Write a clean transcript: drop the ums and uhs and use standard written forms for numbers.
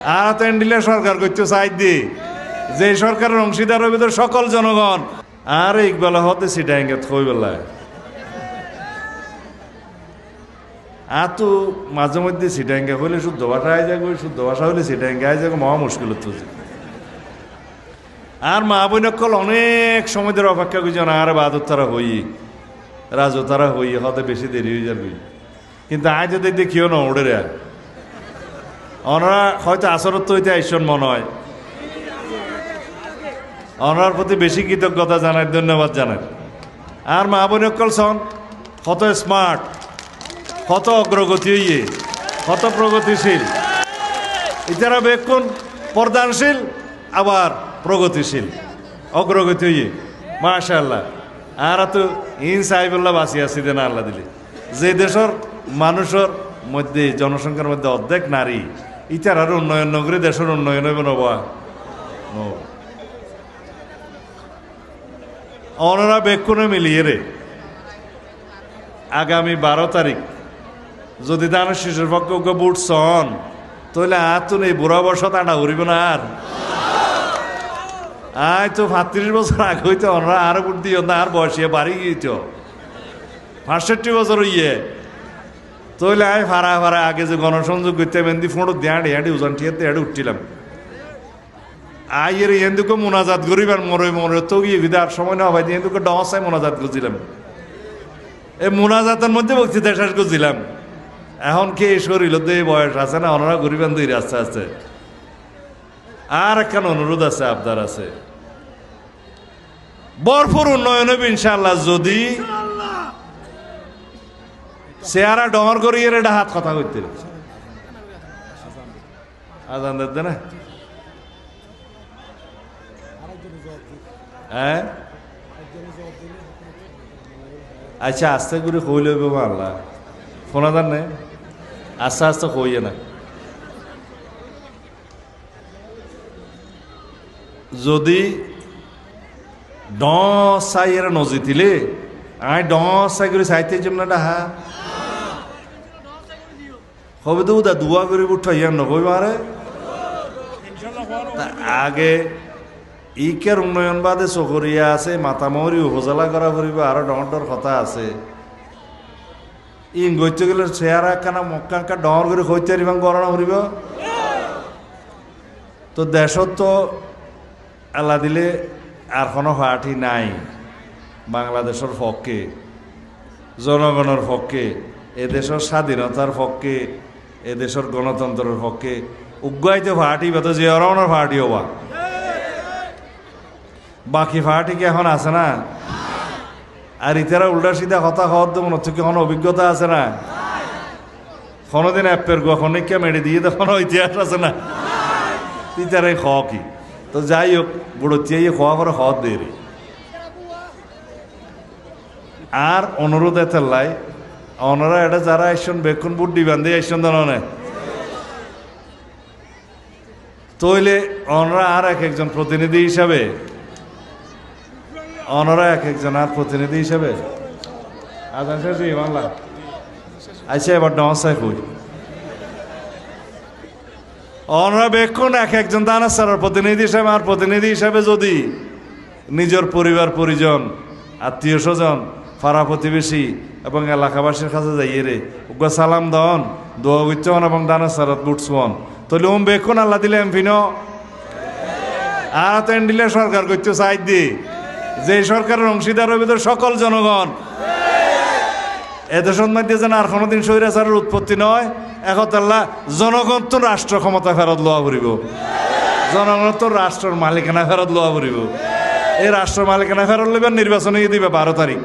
আর তো এন্ডিলে সরকার করতে চাই দি যে সরকারের অংশীদার হবে সকল জনগণ আর ইকবেলা হতে সিটাইঙ্গে থই বেলায় আর তো মাঝে মধ্যে সিটাইঙ্গে হইলে শুদ্ধ ভাষা আই যাক শুদ্ধ ভাষা হইলে সিটাইঙ্গে আই যাক মহা মুশকিল হতো আর মা বইনকল অনেক সময় ধরে অপেক্ষা করছে না আর বাদর তারা হই রাজু তারা হই হতে বেশি দেরি হয়ে যাবে কিন্তু আজ দেখতে কেউ না ওড়ে রে ওনারা হয়তো আসরত হইতে আইসন মনে হয় ওনার প্রতি বেশি কৃতজ্ঞতা জানাই ধন্যবাদ জানাই আর মা বোনকল সন কত স্মার্ট কত অগ্রগতি হইয়ে কত প্রগতিশীল ইতারা বেক্ষণ প্রদানশীল আবার প্রগতিশীল অগ্রগতি হইয়ে মাশাআল্লাহ আর তো ইন সাহেবুল্লাহ বাঁচি আছি দেনা আল্লাহ দিলে যে দেশের মানুষের মধ্যে জনসংখ্যার মধ্যে অর্ধেক নারী ইতার উন্নয়ন নগরী দেশের উন্নয়ন হবে নবা ওনারা বেক্ষণে মিলিয়ে রে আগামী 12 তারিখ যদি দানের শিশুর পক্ষে বুট সন তাহলে আর তো নেই বুড়া বসত আনা উড়িব না আর আয় তো 35 বছর আগে হইতো ওনারা আর বুট দিও না আর বয়সে বাড়ি গিয়েছ 65 বছর হইয়ে তৈলে আয় ফারা ফারা আগে যে গণসংযোগ করতে মেন্দি ফোঁড়ো দেয়াড়ি হাঁড়ি উজান ঠিয়াতে হাঁড়ি উঠছিলাম আয়ের এন্দুকে মোনাজাত করিবার মরে মরে তো গিয়ে আর সময় না হয় এন্দুকে ডসায় মোনাজাত করছিলাম এই মোনাজাতের মধ্যে বক্তৃতা শেষ করছিলাম এখন কে শরীর এই বয়স আছে না ওনারা গরিবান দুই আস্তে আস্তে আর একখান অনুরোধ আছে আবদার আছে ভরপুর উন্নয়ন হবে ইনশাআল্লাহ যদি চেহারা ডমর করিয়ে এটা হাত কথা করতে আজান দিতে না হ্যাঁ আচ্ছা আস্তে করে কই লইব আল্লাহ ফোনা দান নেই আস্তে আস্তে কইয়ে না যদি ডাই এরা নজিতিলে আই ডাই করে চাইতে জন্য হা হবে তো উদা দুয়া করে উঠাইয়া নকই মারে আগে ইকের উন্নয়ন বাদে চকরিয়া আছে মাতামরি উপজেলা করা ফুরিব আরো ডর কথা আছে ইন গইতে গেলে চেহারা কানা মক্কা ডর করে হইতে পারিবাং গণনা ফুরিব তো দেশত তো আল্লাহ দিলে আর কোনো পার্টি নাই বাংলাদেশের পক্ষে জনগণের পক্ষে এদেশের স্বাধীনতার পক্ষে এদেশের গণতন্ত্রের পক্ষে উগ্গাইতে পার্টি বা তো যে অরণের পার্টি হবা বাকি পার্টি কি এখন আছে না আর ইতারা উল্টা সিধা কথা হওয়ার তো মনে হচ্ছে কি কোনো অভিজ্ঞতা আছে না কোনোদিন অ্যাপের গখনিকা মেরে দিয়ে তো কোনো ইতিহাস আছে না ইতারাই খ কি তো যাই হোক বুড়োচিয়ে খাওয়া করে হওয়ার দেরি আর অনুরোধ এতে লাই ওনারা এটা যারা আইসন বেক্ষণ বুট দিবেন দিয়ে আইসন জানে তইলে ওনারা আর এক একজন প্রতিনিধি হিসাবে ওনারা এক একজন আর প্রতিনিধি হিসাবে আচ্ছা শেষ বাংলা আচ্ছা এবার ডসাই কই ওনারা বেক্ষণ এক একজন দানা সারার প্রতিনিধি হিসাবে আর প্রতিনিধি হিসাবে যদি নিজের পরিবার পরিজন আত্মীয় স্বজন পাড়া প্রতিবেশী এবং এলাকাবাসীর কাছে যাইয়ে রে ওকে সালাম দন দোয়া উচ্চন এবং দানা সারাত বুটসন তাহলে ওম বেক্ষণ আল্লাহ দিলে এমফিন আর তো এন্ডিলে সরকার করতে চাই দি যে সরকারের অংশীদার হবে সকল জনগণ এদেশের মধ্যে যেন আর কোনোদিন স্বৈরাচারের উৎপত্তি নয় একতাল্লাহ জনগণ তো রাষ্ট্র ক্ষমতা ফেরত লওয়া পড়িব জনগণ তো রাষ্ট্রের মালিকানা ফেরত লওয়া পড়িব এই রাষ্ট্র মালিকানা ফেরত লইবার নির্বাচনে দিবে 12 তারিখ